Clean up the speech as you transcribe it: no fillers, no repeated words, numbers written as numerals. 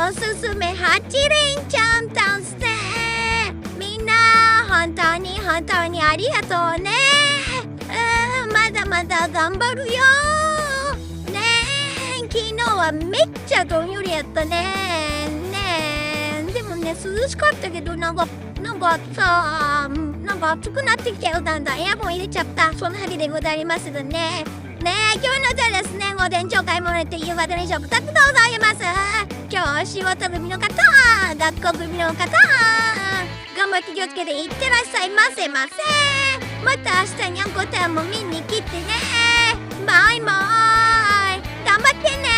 おすすめ8連チャン達成。みんな本当に本当にありがとうね。まだまだ頑張るよね。昨日はめっちゃどんよりやったね。でもね、涼しかったけどなんかさ、なんか暑くなってきたよ。だんだんエアコン入れちゃった。その日でございますね。今日のじゃですね、午前中買い物行って夕方に食卓でございます。今日仕事組の方、学校組の方、頑張って気をつけていってらっしゃいませませ。また明日にゃんこたんも見に来てね。バイバイ。頑張ってね。